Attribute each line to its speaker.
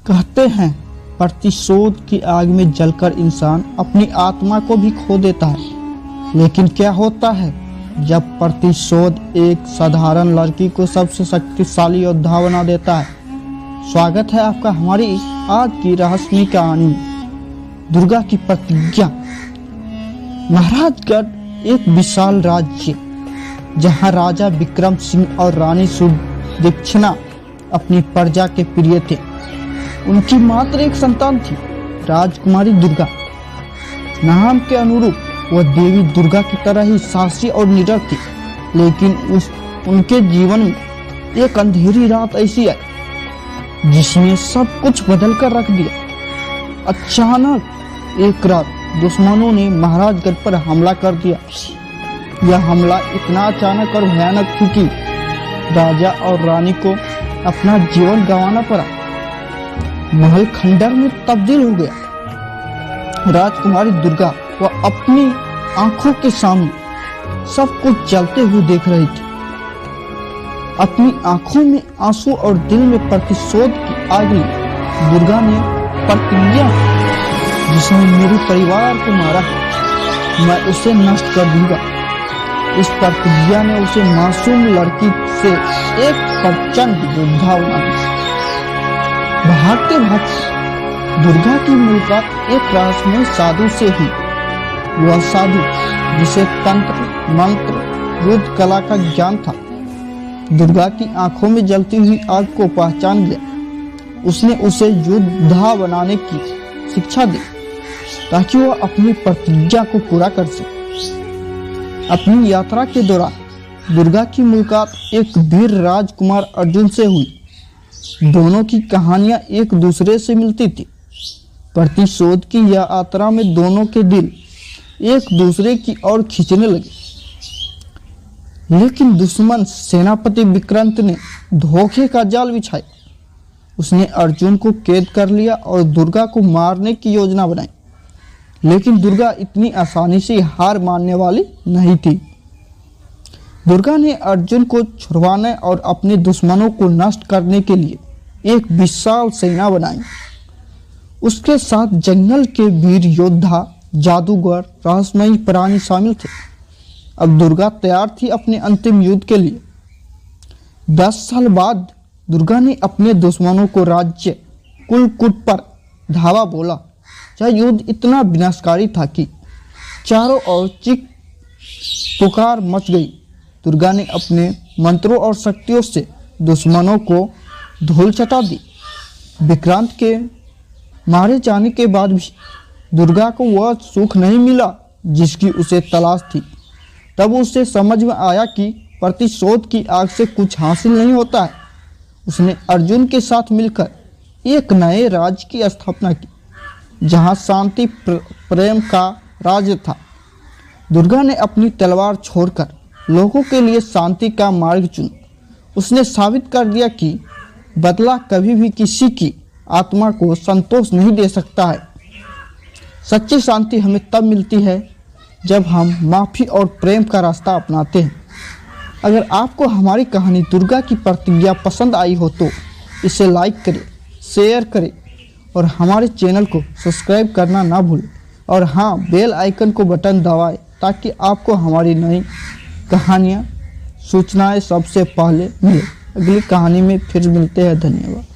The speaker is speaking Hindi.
Speaker 1: कहते हैं प्रतिशोध की आग में जलकर इंसान अपनी आत्मा को भी खो देता है। लेकिन क्या होता है जब प्रतिशोध एक साधारण लड़की को सबसे शक्तिशाली योद्धा बना देता है। स्वागत है आपका हमारी आज की रहस्यमयी कहानी में। दुर्गा की प्रतिज्ञा। महाराजगढ़ एक विशाल राज्य जहां राजा विक्रम सिंह और रानी सुदीक्षणा अपनी प्रजा के प्रिय थे। उनकी मात्र एक संतान थी, राजकुमारी दुर्गा। नाम के अनुरूप वह देवी दुर्गा की तरह ही साहसी और निडर थी। लेकिन उनके जीवन में एक अंधेरी रात ऐसी आई जिसने सब कुछ बदल कर रख दिया। अचानक एक रात दुश्मनों ने महाराजगढ़ पर हमला कर दिया। यह हमला इतना अचानक और भयानक था कि राजा और रानी को अपना जीवन गंवाना पड़ा। महल खंडर में तब्दील हो गया। राजकुमारी दुर्गा वह अपनी आंखों के सामने सब कुछ जलते हुए देख रही थी। अपनी आंखों में आंसू और दिल में प्रतिशोध की आग ली। दुर्गा ने प्रतिज्ञा, जिसने मेरे परिवार को मारा है मैं उसे नष्ट कर दूंगा। इस प्रतिज्ञा ने उसे मासूम लड़की से एक प्रचंड योद्धा बना दिया। भागते भागते दुर्गा की मुलाकात एक रहस्यमय साधु से हुई। वह साधु जिसे तंत्र मंत्र युद्ध कला का ज्ञान था, दुर्गा की आंखों में जलती हुई आग को पहचान गया। उसने उसे योद्धा बनाने की शिक्षा दी ताकि वह अपनी प्रतिज्ञा को पूरा कर सके। अपनी यात्रा के दौरान दुर्गा की मुलाकात एक वीर राजकुमार अर्जुन से हुई। दोनों की कहानियां एक दूसरे से मिलती थी। प्रतिशोध की यह यात्रा में दोनों के दिल एक दूसरे की ओर खींचने लगे। लेकिन दुश्मन सेनापति विक्रांत ने धोखे का जाल बिछाया। उसने अर्जुन को कैद कर लिया और दुर्गा को मारने की योजना बनाई। लेकिन दुर्गा इतनी आसानी से हार मानने वाली नहीं थी। दुर्गा ने अर्जुन को छुड़वाने और अपने दुश्मनों को नष्ट करने के लिए एक विशाल सेना बनाई। उसके साथ जंगल के वीर योद्धा, जादूगर, रहस्यमयी प्राणी शामिल थे। अब दुर्गा तैयार थी अपने अंतिम युद्ध के लिए। 10 साल बाद दुर्गा ने अपने दुश्मनों को राज्य कुलकूट पर धावा बोला। यह युद्ध इतना विनाशकारी था कि चारों ओर चीख पुकार मच गई। दुर्गा ने अपने मंत्रों और शक्तियों से दुश्मनों को धूल चटा दी। विक्रांत के मारे जाने के बाद भी दुर्गा को वह सुख नहीं मिला जिसकी उसे तलाश थी। तब उसे समझ में आया कि प्रतिशोध की आग से कुछ हासिल नहीं होता है। उसने अर्जुन के साथ मिलकर एक नए राज्य की स्थापना की जहां शांति प्रेम का राज्य था। दुर्गा ने अपनी तलवार छोड़कर लोगों के लिए शांति का मार्ग चुना। उसने साबित कर दिया कि बदला कभी भी किसी की आत्मा को संतोष नहीं दे सकता है। सच्ची शांति हमें तब मिलती है जब हम माफ़ी और प्रेम का रास्ता अपनाते हैं। अगर आपको हमारी कहानी दुर्गा की प्रतिज्ञा पसंद आई हो तो इसे लाइक करें, शेयर करें और हमारे चैनल को सब्सक्राइब करना ना भूलें। और हाँ, बेल आइकन को बटन दबाएं ताकि आपको हमारी नई कहानियाँ सूचनाएं सबसे पहले मिले। अगली कहानी में फिर मिलते हैं। धन्यवाद।